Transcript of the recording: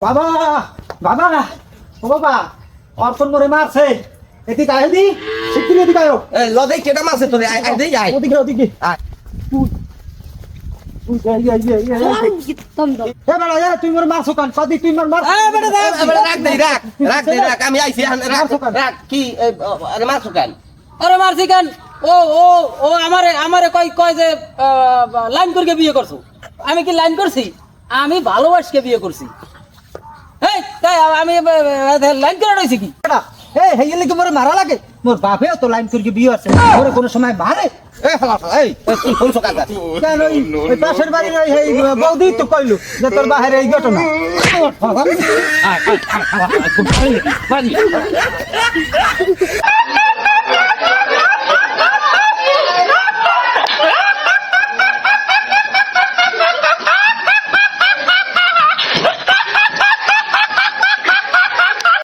বাবা বাবা ও বাবা অর্পণ মরে মারছে এদিকে আয় দি শিগগিরই এদিকে আয় লদে কেটা মারছে তোরে আই দেই আই ওদিকে ওদিকে আয়। তুই তুই মোর মারছো কান কদি তুই মোর মার রাখ দেই রাখ আমি আইছি রাখ কি আরে মারছো কেন আরে মারছি কেন ও ও ও আমারে আমারে কয় যে লাইন করে বিয়ে করছো আমি কি লাইন করছি আমি ভালোবাসকে বিয়ে করছি এই তাই আমি লাইন করে রইছি কি এই হেইলে কি মোরে মারা লাগে মোর বাপেও তো লাইন করে বিয়ে আছে মোরে কোন সময় মারে এই হালা এই তুই কোনছো কাকা কেন ওই পাশের বাড়ির এই বৌদি তো কইলো যে তোর বাহিরে এই ঘটনা আয়